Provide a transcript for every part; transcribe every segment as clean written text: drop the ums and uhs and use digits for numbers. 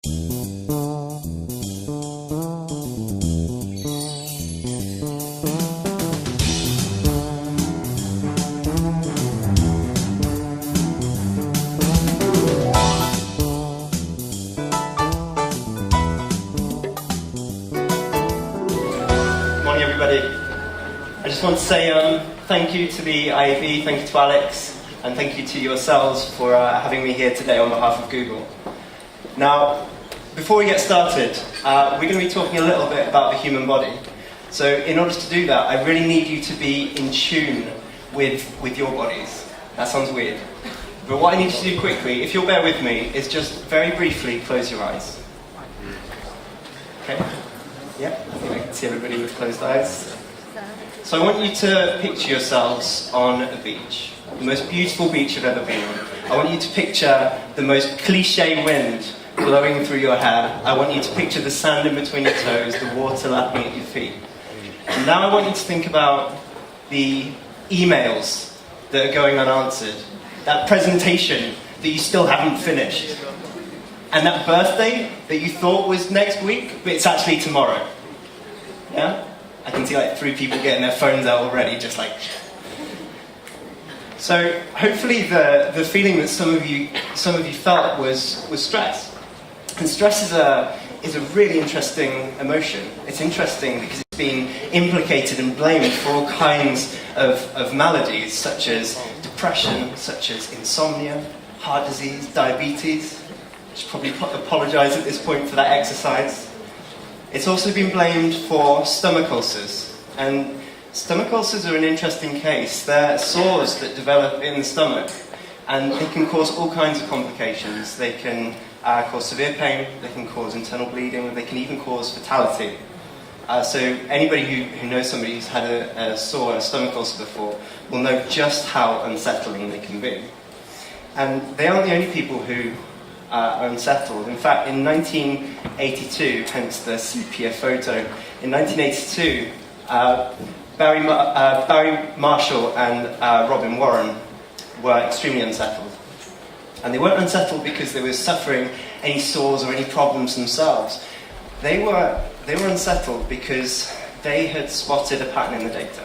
Morning, everybody. I just want to say thank you to the IAB, thank you to Alex, and thank you to yourselves for having me here today on behalf of Google. Now, before we get started, we're going to be talking a little bit about the human body. So in order to do that, I really need you to be in tune with your bodies. That sounds weird. But what I need you to do quickly, if you'll bear with me, is just very briefly close your eyes. Okay? Yeah, I think I can see everybody with closed eyes. So I want you to picture yourselves on a beach, the most beautiful beach you've ever been on. I want you to picture the most cliche wind blowing through your hair. I want you to picture the sand in between your toes, the water lapping at your feet. And now I want you to think about the emails that are going unanswered, that presentation that you still haven't finished, and that birthday that you thought was next week, but it's actually tomorrow. Yeah? I can see like 3 people getting their phones out already, just like... So hopefully the feeling that some of you felt was stress. And stress is a really interesting emotion. It's interesting because it's been implicated and blamed for all kinds of maladies, such as depression, such as insomnia, heart disease, diabetes. I should probably apologise at this point for that exercise. It's also been blamed for stomach ulcers. And stomach ulcers are an interesting case. They're sores that develop in the stomach, and they can cause all kinds of complications. They can cause severe pain, they can cause internal bleeding, they can even cause fatality. So anybody who knows somebody who's had a sore, a stomach ulcer before, will know just how unsettling they can be. And they aren't the only people who are unsettled. In fact, in 1982, hence the sepia photo, in 1982, Barry Marshall and Robin Warren were extremely unsettled. And they weren't unsettled because they were suffering any sores or any problems themselves. They were unsettled because they had spotted a pattern in the data.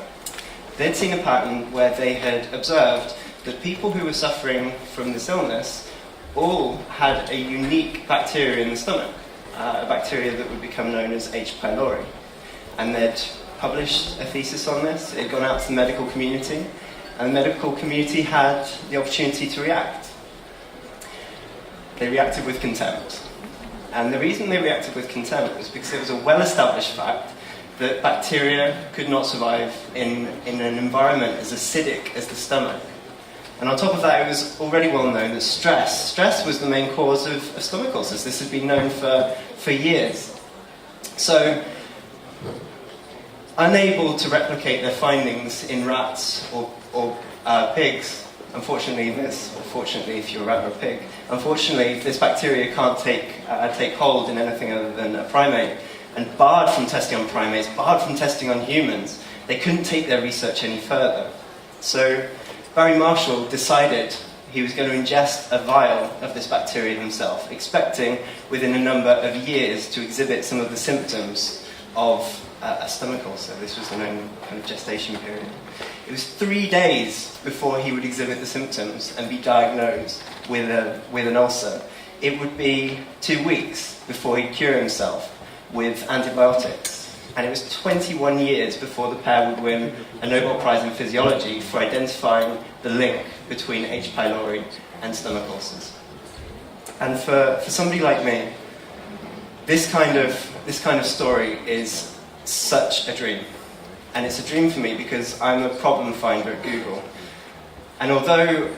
They'd seen a pattern where they had observed that people who were suffering from this illness all had a unique bacteria in the stomach, a bacteria that would become known as H. pylori. And they'd published a thesis on this. It had gone out to the medical community, and the medical community had the opportunity to react. They reacted with contempt. And the reason they reacted with contempt was because it was a well-established fact that bacteria could not survive in an environment as acidic as the stomach. And on top of that, it was already well known that stress was the main cause of stomach ulcers. This had been known for years. So, unable to replicate their findings in rats or pigs, unfortunately if you're a rat or a pig, unfortunately this bacteria can't take hold in anything other than a primate. And barred from testing on primates, barred from testing on humans, they couldn't take their research any further. So Barry Marshall decided he was going to ingest a vial of this bacteria himself, expecting within a number of years to exhibit some of the symptoms of a stomach ulcer. This was the known kind of gestation period. It was 3 days before he would exhibit the symptoms and be diagnosed with an ulcer. It would be 2 weeks before he'd cure himself with antibiotics. And it was 21 years before the pair would win a Nobel Prize in Physiology for identifying the link between H. pylori and stomach ulcers. And for somebody like me, this kind of story is such a dream. And it's a dream for me because I'm a problem finder at Google. And although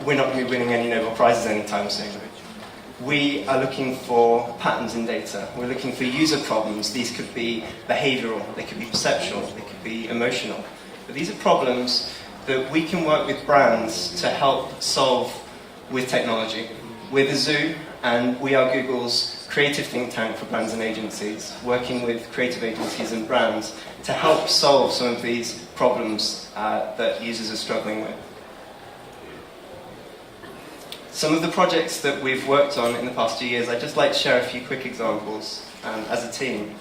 we're not going to be winning any Nobel Prizes anytime soon, we are looking for patterns in data. We're looking for user problems. These could be behavioral, they could be perceptual, they could be emotional. But these are problems that we can work with brands to help solve with technology. We're the Zoo, and we are Google's creative think tank for brands and agencies, working with creative agencies and brands to help solve some of these problems that users are struggling with. Some of the projects that we've worked on in the past 2 years, I'd just like to share a few quick examples as a team.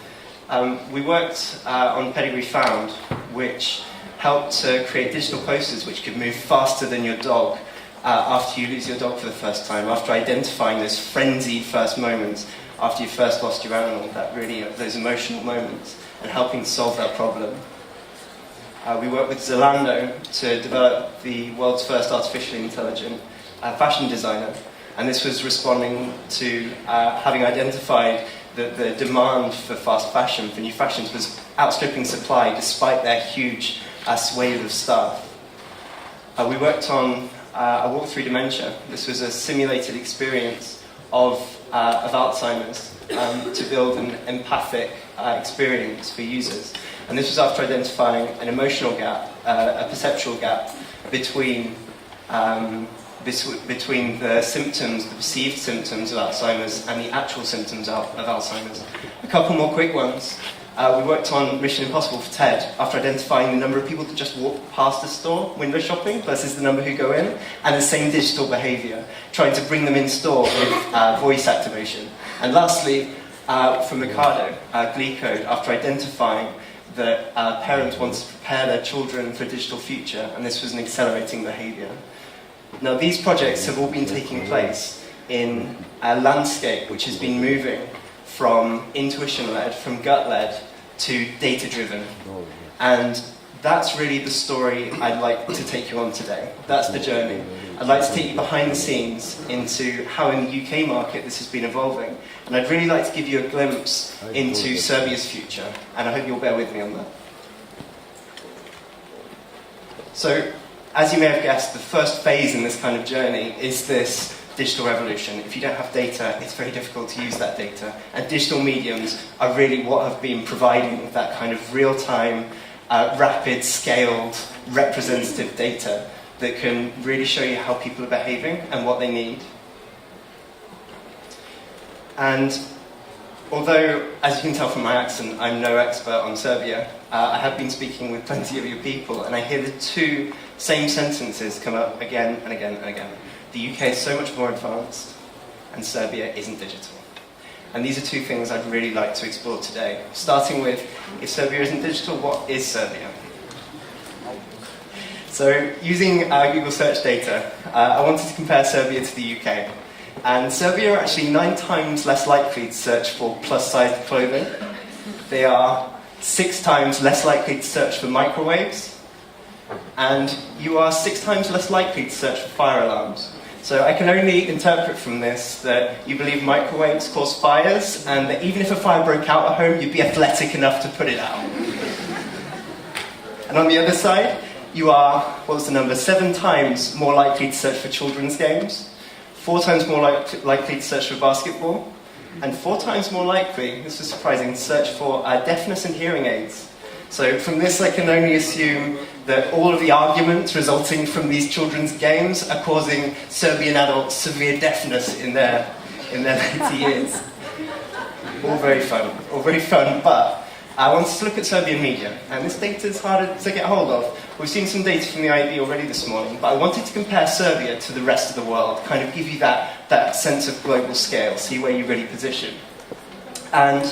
We worked on Pedigree Found, which helped to create digital posters which could move faster than your dog after you lose your dog for the first time, after identifying those frenzied first moments, after you first lost your animal, those emotional moments, and helping to solve that problem. We worked with Zalando to develop the world's first artificially intelligent fashion designer, and this was responding to having identified that the demand for fast fashion, for new fashions, was outstripping supply despite their huge swathe of staff. We worked on a walk through dementia. This was a simulated experience of Alzheimer's to build an empathic experience for users. And this was after identifying an emotional gap, a perceptual gap between the symptoms, the perceived symptoms of Alzheimer's and the actual symptoms of Alzheimer's. A couple more quick ones. We worked on Mission Impossible for Ted after identifying the number of people that just walk past a store window shopping versus the number who go in, and the same digital behaviour, trying to bring them in store with voice activation. And lastly, from Mikado, Glee Code, after identifying that parents wanted to prepare their children for a digital future, and this was an accelerating behaviour. Now, these projects have all been taking place in a landscape which has been moving from intuition-led, from gut-led, to data-driven. And that's really the story I'd like to take you on today. That's the journey. I'd like to take you behind the scenes into how in the UK market this has been evolving. And I'd really like to give you a glimpse into Serbia's future. And I hope you'll bear with me on that. So, as you may have guessed, the first phase in this kind of journey is this digital revolution. If you don't have data, it's very difficult to use that data. And digital mediums are really what have been providing that kind of real-time, rapid, scaled, representative data that can really show you how people are behaving and what they need. And although, as you can tell from my accent, I'm no expert on Serbia, I have been speaking with plenty of your people, and I hear the two same sentences come up again and again and again. The UK is so much more advanced, and Serbia isn't digital. And these are two things I'd really like to explore today. Starting with, if Serbia isn't digital, what is Serbia? So, using Google search data, I wanted to compare Serbia to the UK. And Serbia are actually 9 times less likely to search for plus-sized clothing. They are 6 times less likely to search for microwaves. And you are 6 times less likely to search for fire alarms. So I can only interpret from this that you believe microwaves cause fires, and that even if a fire broke out at home, you'd be athletic enough to put it out. And on the other side, you are, what was the number, 7 times more likely to search for children's games, 4 times more likely to search for basketball, and 4 times more likely, this was surprising, to search for deafness and hearing aids. So from this I can only assume that all of the arguments resulting from these children's games are causing Serbian adults severe deafness in their later years. All very fun, but I wanted to look at Serbian media, and this data is harder to get hold of. We've seen some data from the IAB already this morning, but I wanted to compare Serbia to the rest of the world, kind of give you that sense of global scale, see where you really position. And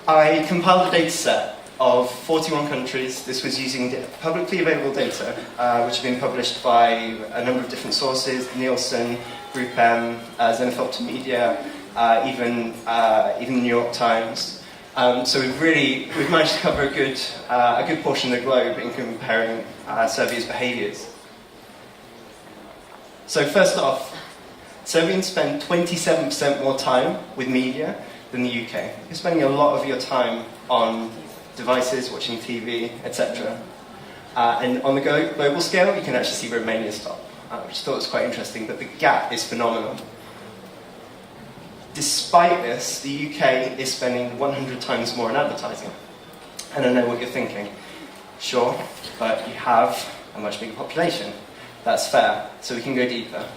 I compiled a data set of 41 countries. This was using publicly available data, which have been published by a number of different sources, Nielsen, Group M, Xenophobia Media, even the New York Times. So we've managed to cover a good portion of the globe in comparing Serbia's behaviours. So first off, Serbians spend 27% more time with media than the UK. You're spending a lot of your time on devices, watching TV, etc. And on the global scale, you can actually see Romania's top, which I thought was quite interesting, but the gap is phenomenal. Despite this, the UK is spending 100 times more on advertising. And I know what you're thinking. Sure, but you have a much bigger population. That's fair, so we can go deeper.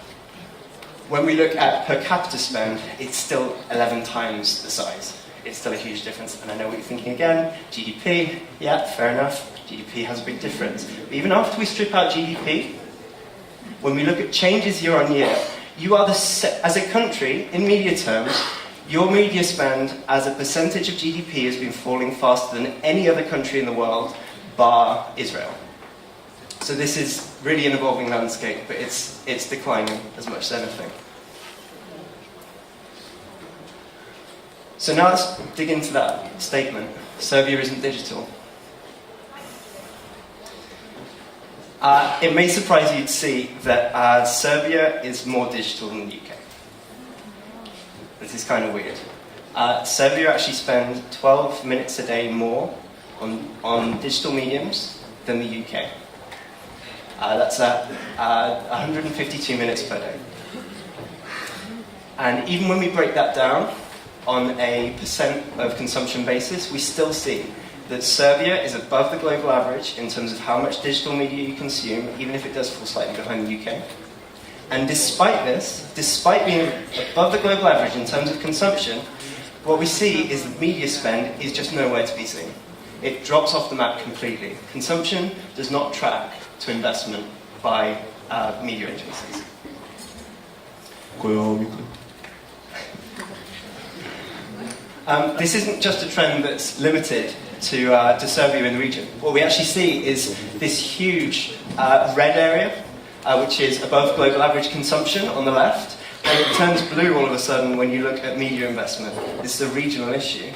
When we look at per capita spend, it's still 11 times the size. It's still a huge difference, and I know what you're thinking again. GDP, yeah, fair enough. GDP has a big difference. But even after we strip out GDP, when we look at changes year on year, you are as a country, in media terms, your media spend as a percentage of GDP has been falling faster than any other country in the world, bar Israel. So this is really an evolving landscape, but it's declining as much as anything. So now let's dig into that statement. Serbia isn't digital. It may surprise you to see that Serbia is more digital than the UK. This is kind of weird. Serbia actually spends 12 minutes a day more on digital mediums than the UK. That's 152 minutes per day. And even when we break that down on a percent of consumption basis, we still see that Serbia is above the global average in terms of how much digital media you consume, even if it does fall slightly behind the UK. And despite this, despite being above the global average in terms of consumption, what we see is that media spend is just nowhere to be seen. It drops off the map completely. Consumption does not track to investment by media agencies. This isn't just a trend that's limited to Serbia in the region. What we actually see is this huge red area, which is above global average consumption on the left, and it turns blue all of a sudden when you look at media investment. This is a regional issue.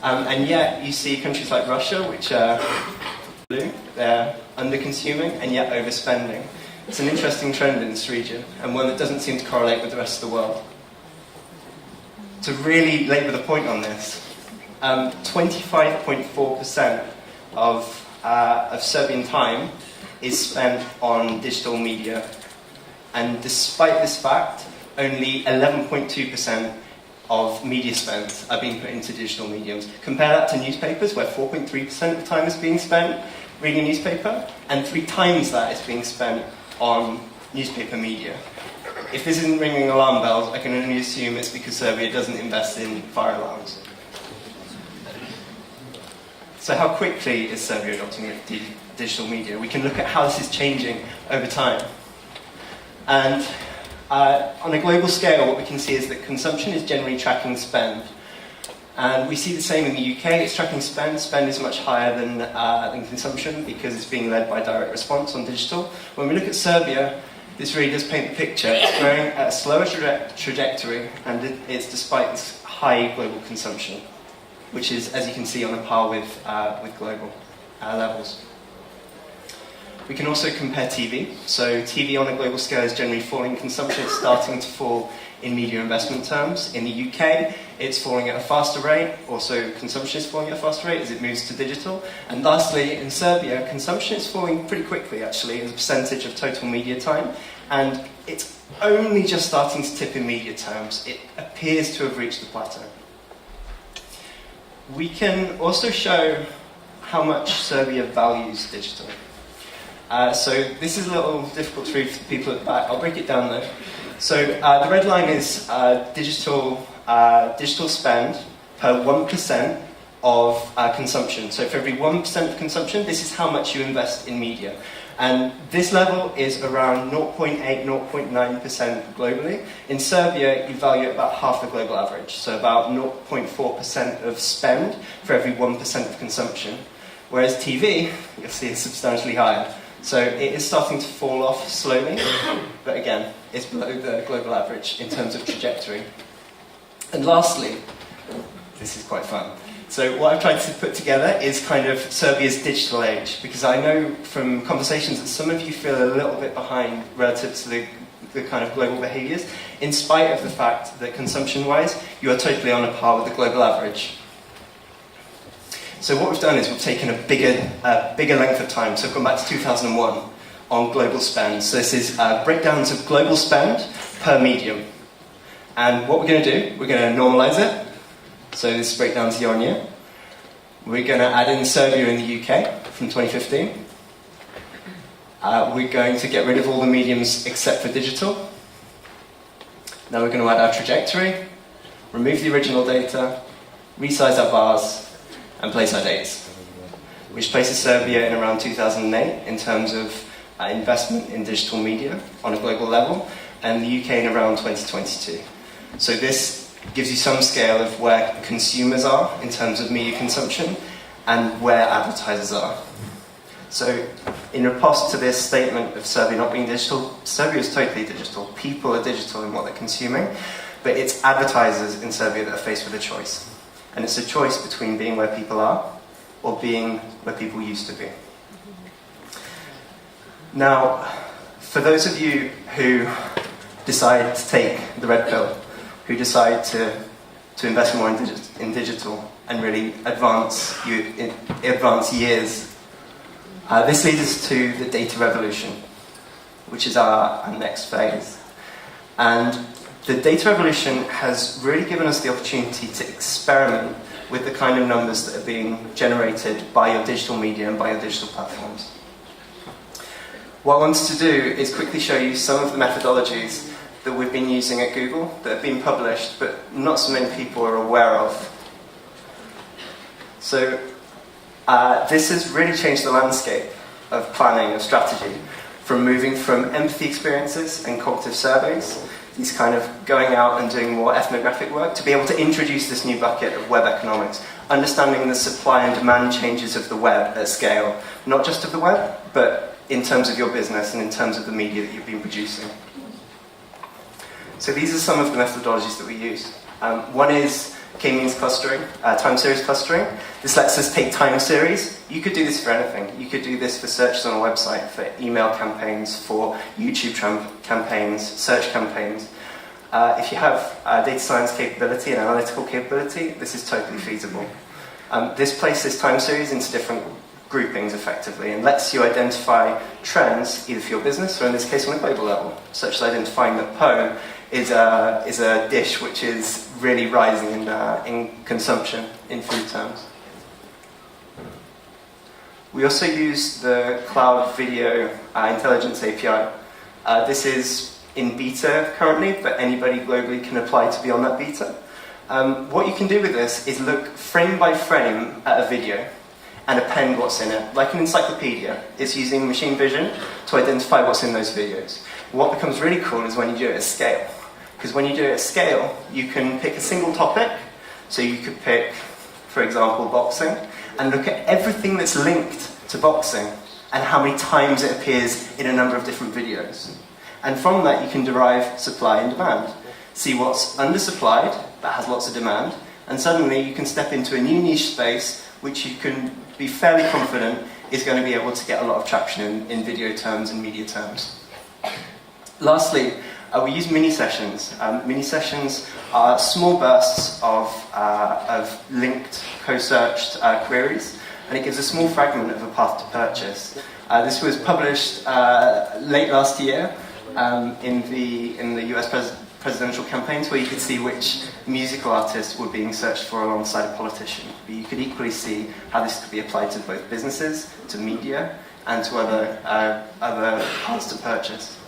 And yet you see countries like Russia, which are blue, they're under-consuming and yet overspending. It's an interesting trend in this region, and one that doesn't seem to correlate with the rest of the world. To really labour the point on this, 25.4% of Serbian time is spent on digital media, and despite this fact, only 11.2% of media spend are being put into digital mediums. Compare that to newspapers, where 4.3% of the time is being spent reading a newspaper, and 3 times that is being spent on newspaper media. If this isn't ringing alarm bells, I can only assume it's because Serbia doesn't invest in fire alarms. So how quickly is Serbia adopting digital media? We can look at how this is changing over time. And on a global scale, what we can see is that consumption is generally tracking spend. And we see the same in the UK. It's tracking spend. Spend is much higher than consumption because it's being led by direct response on digital. When we look at Serbia, this really does paint the picture. It's growing at a slower trajectory, and it's despite this high global consumption, which is, as you can see, on a par with global levels. We can also compare TV. So TV on a global scale is generally falling. Consumption is starting to fall in media investment terms. In the UK, it's falling at a faster rate. Also, consumption is falling at a faster rate as it moves to digital. And lastly, in Serbia, consumption is falling pretty quickly, actually, as a percentage of total media time. And it's only just starting to tip in media terms. It appears to have reached the plateau. We can also show how much Serbia values digital. So this is a little difficult to read for the people at the back. I'll break it down though. So the red line is digital spend per 1% of consumption. So for every 1% of consumption, this is how much you invest in media. And this level is around 0.8, 0.9% globally. In Serbia, you value it about half the global average, so about 0.4% of spend for every 1% of consumption. Whereas TV, you'll see, is substantially higher. So it is starting to fall off slowly, but again, it's below the global average in terms of trajectory. And lastly, this is quite fun. So what I've tried to put together is kind of Serbia's digital age, because I know from conversations that some of you feel a little bit behind relative to the kind of global behaviours, in spite of the fact that consumption-wise, you are totally on a par with the global average. So what we've done is we've taken a bigger length of time, so I've gone back to 2001 on global spend. So this is breakdowns of global spend per medium. And what we're going to do, we're going to normalise it. So this is breakdowns year on year. We're going to add in Serbia in the UK from 2015. We're going to get rid of all the mediums except for digital. Now we're going to add our trajectory, remove the original data, resize our bars, and place our dates. which places Serbia in around 2008 in terms of investment in digital media on a global level, and the UK in around 2022. So this gives you some scale of where consumers are in terms of media consumption and where advertisers are. So in response to this statement of Serbia not being digital, Serbia is totally digital. People are digital in what they're consuming, but it's advertisers in Serbia that are faced with a choice. And it's a choice between being where people are or being where people used to be. Now, for those of you who decide to take the red pill, who decide to invest more in digital and really advance years, this leads us to the data revolution, which is our next phase. And the data revolution has really given us the opportunity to experiment with the kind of numbers that are being generated by your digital media and by your digital platforms. What I wanted to do is quickly show you some of the methodologies that we've been using at Google that have been published, but not so many people are aware of. So this has really changed the landscape of planning, of strategy, from moving from empathy experiences and cognitive surveys, these kind of going out and doing more ethnographic work, to be able to introduce this new bucket of web economics, understanding the supply and demand changes of the web at scale, not just of the web, but in terms of your business and in terms of the media that you've been producing. So these are some of the methodologies that we use. One is k-means clustering, time series clustering. This lets us take time series. You could do this for anything. You could do this for searches on a website, for email campaigns, for YouTube campaigns, search campaigns. If you have data science capability and analytical capability, this is totally feasible. This places time series into different groupings effectively and lets you identify trends either for your business or in this case on a global level, such as identifying that Po is a dish which is really rising in consumption in food terms. We also use the Cloud Video Intelligence API. This is in beta currently, but anybody globally can apply to be on that beta. What you can do with this is look frame by frame at a video and append what's in it, like an encyclopedia. It's using machine vision to identify what's in those videos. What becomes really cool is when you do it at scale. Because when you do it at scale, you can pick a single topic. So you could pick, for example, boxing, and look at everything that's linked to boxing and how many times it appears in a number of different videos. And from that, you can derive supply and demand. See what's undersupplied, that has lots of demand, and suddenly you can step into a new niche space which you can be fairly confident is going to be able to get a lot of traction in video terms and media terms. Lastly, we use mini sessions. Mini sessions are small bursts of linked, co-searched queries, and it gives a small fragment of a path to purchase. This was published late last year in the US presidential campaigns, where you could see which musical artists were being searched for alongside a politician. But you could equally see how this could be applied to both businesses, to media, and to other paths to purchase.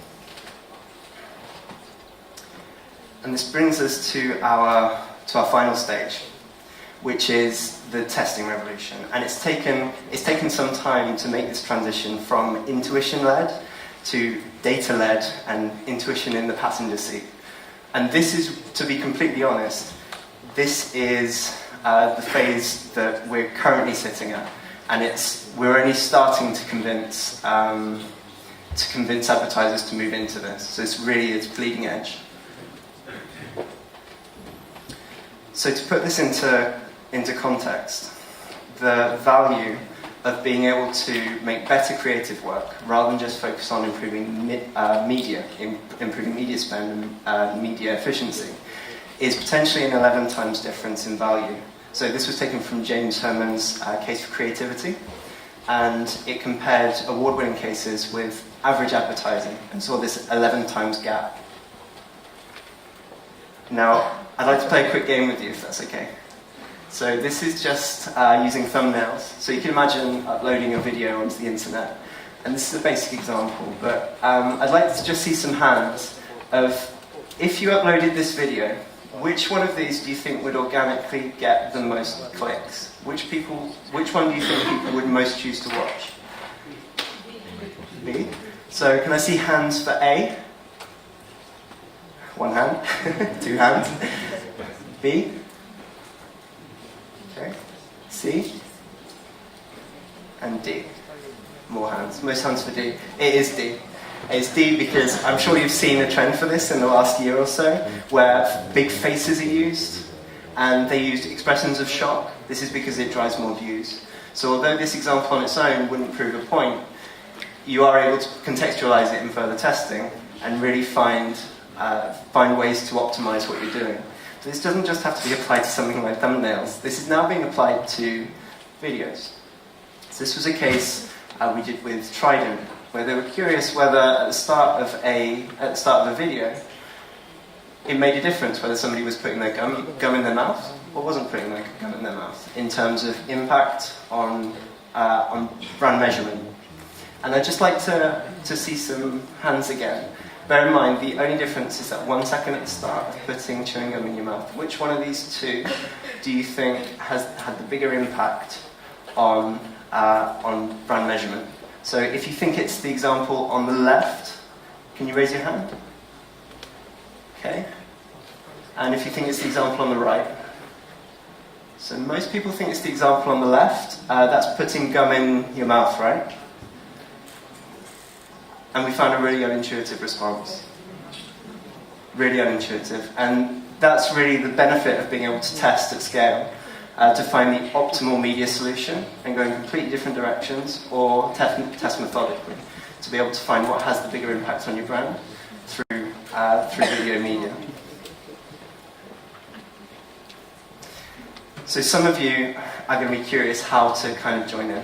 And this brings us to our final stage, which is the testing revolution. And it's taken some time to make this transition from intuition-led to data-led and intuition in the passenger seat. And this is, to be completely honest, this is the phase that we're currently sitting at. And we're only starting to convince advertisers to move into this. So it's bleeding edge. So to put this into context, the value of being able to make better creative work rather than just focus on improving improving media spend and media efficiency is potentially an 11 times difference in value. So this was taken from James Herman's Case for Creativity, and it compared award-winning cases with average advertising and saw this 11 times gap. Now, I'd like to play a quick game with you, if that's okay. So this is just using thumbnails. So you can imagine uploading a video onto the internet. And this is a basic example, but I'd like to just see some hands of, if you uploaded this video Which one of these do you think would organically get the most clicks? Which one do you think people would most choose to watch? B. So can I see hands for A? One hand, two hands. B. Okay. C. And D. More hands. Most hands for D. It is D. It's D because I'm sure you've seen a trend for this in the last year or so, where big faces are used, and they use expressions of shock. This is because it drives more views. So although this example on its own wouldn't prove a point, you are able to contextualize it in further testing and really find ways to optimize what you're doing. So this doesn't just have to be applied to something like thumbnails. This is now being applied to videos. So this was a case we did with Trident, where they were curious whether at the start of a video, it made a difference whether somebody was putting their gum in their mouth or wasn't putting their gum in their mouth in terms of impact on brand measurement. And I'd just like to see some hands again. Bear in mind, the only difference is that 1 second at the start of putting chewing gum in your mouth. Which one of these two do you think has had the bigger impact on brand measurement? So if you think it's the example on the left, can you raise your hand? Okay. And if you think it's the example on the right? So most people think it's the example on the left. That's putting gum in your mouth, right? And we found a really unintuitive response. Really unintuitive. And that's really the benefit of being able to test at scale. To find the optimal media solution and go in completely different directions, or test methodically to be able to find what has the bigger impact on your brand through video media. So some of you are going to be curious how to kind of join in.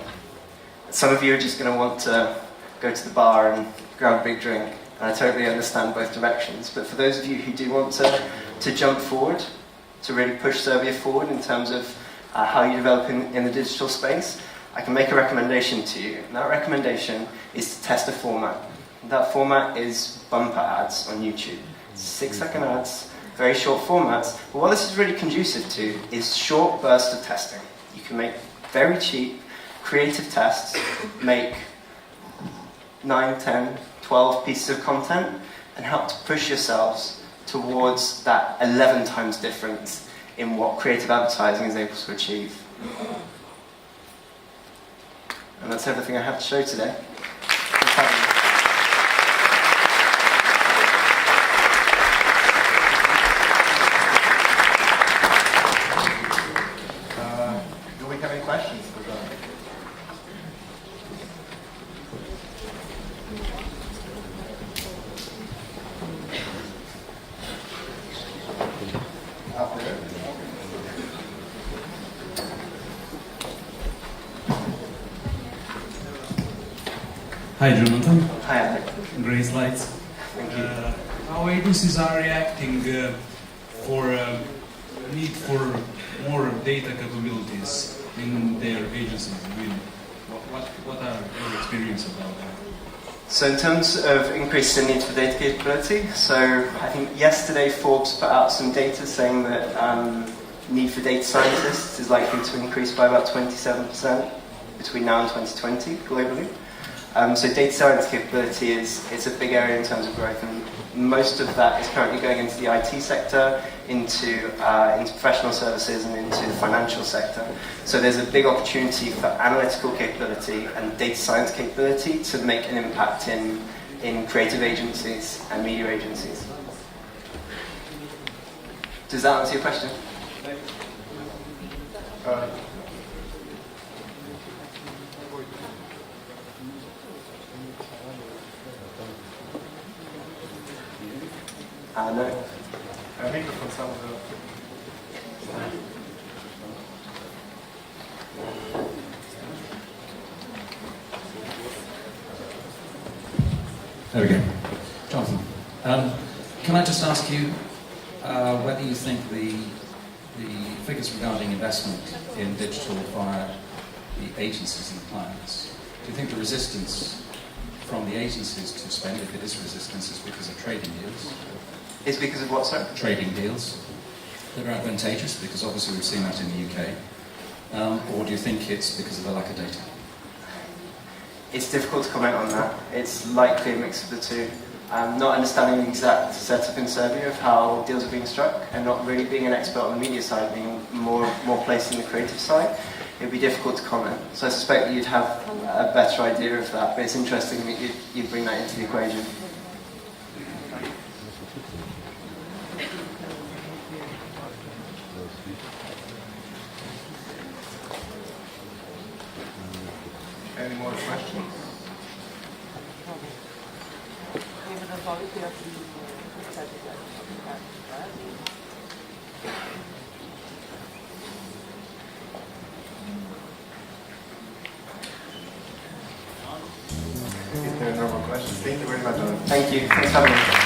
Some of you are just going to want to go to the bar and grab a big drink, and I totally understand both directions. But for those of you who do want to jump forward, to really push Serbia forward in terms of how you develop in the digital space, I can make a recommendation to you. And that recommendation is to test a format. That format is bumper ads on YouTube. 6-second ads, very short formats. But what this is really conducive to is short bursts of testing. You can make very cheap, creative tests, make 9, 10, 12 pieces of content, and help to push yourselves towards that 11 times difference in what creative advertising is able to achieve. And that's everything I have to show today. Do we have any questions? Up there. Hi Jonathan, Hi, Alec. great slides. Thank you. How agencies are reacting for need for more data capabilities in their agencies? I mean, what are your experience about that? So in terms of increase in need for data capability, so I think yesterday Forbes put out some data saying that need for data scientists is likely to increase by about 27% between now and 2020 globally. So data science capability is a big area in terms of growth, and most of that is currently going into the IT sector, into professional services, and into the financial sector. So there's a big opportunity for analytical capability and data science capability to make an impact in creative agencies and media agencies. Does that answer your question? No. I think from some of the... There we go. Jonathan, can I just ask you whether you think the figures regarding investment in digital via the agencies and clients, do you think the resistance from the agencies to spend, if it is resistance, is because of trading deals? Is because of what, sir? Trading deals. that are advantageous? Because obviously we've seen that in the UK. Or do you think it's because of the lack of data? It's difficult to comment on that. It's likely a mix of the two. Not understanding the exact setup in Serbia of how deals are being struck, and not really being an expert on the media side, being more placed in the creative side, it would be difficult to comment. So I suspect that you'd have a better idea of that, but it's interesting that you'd bring that into the equation. Any more questions? If there are no more questions, thank you very much. Thank you. Thanks for having me.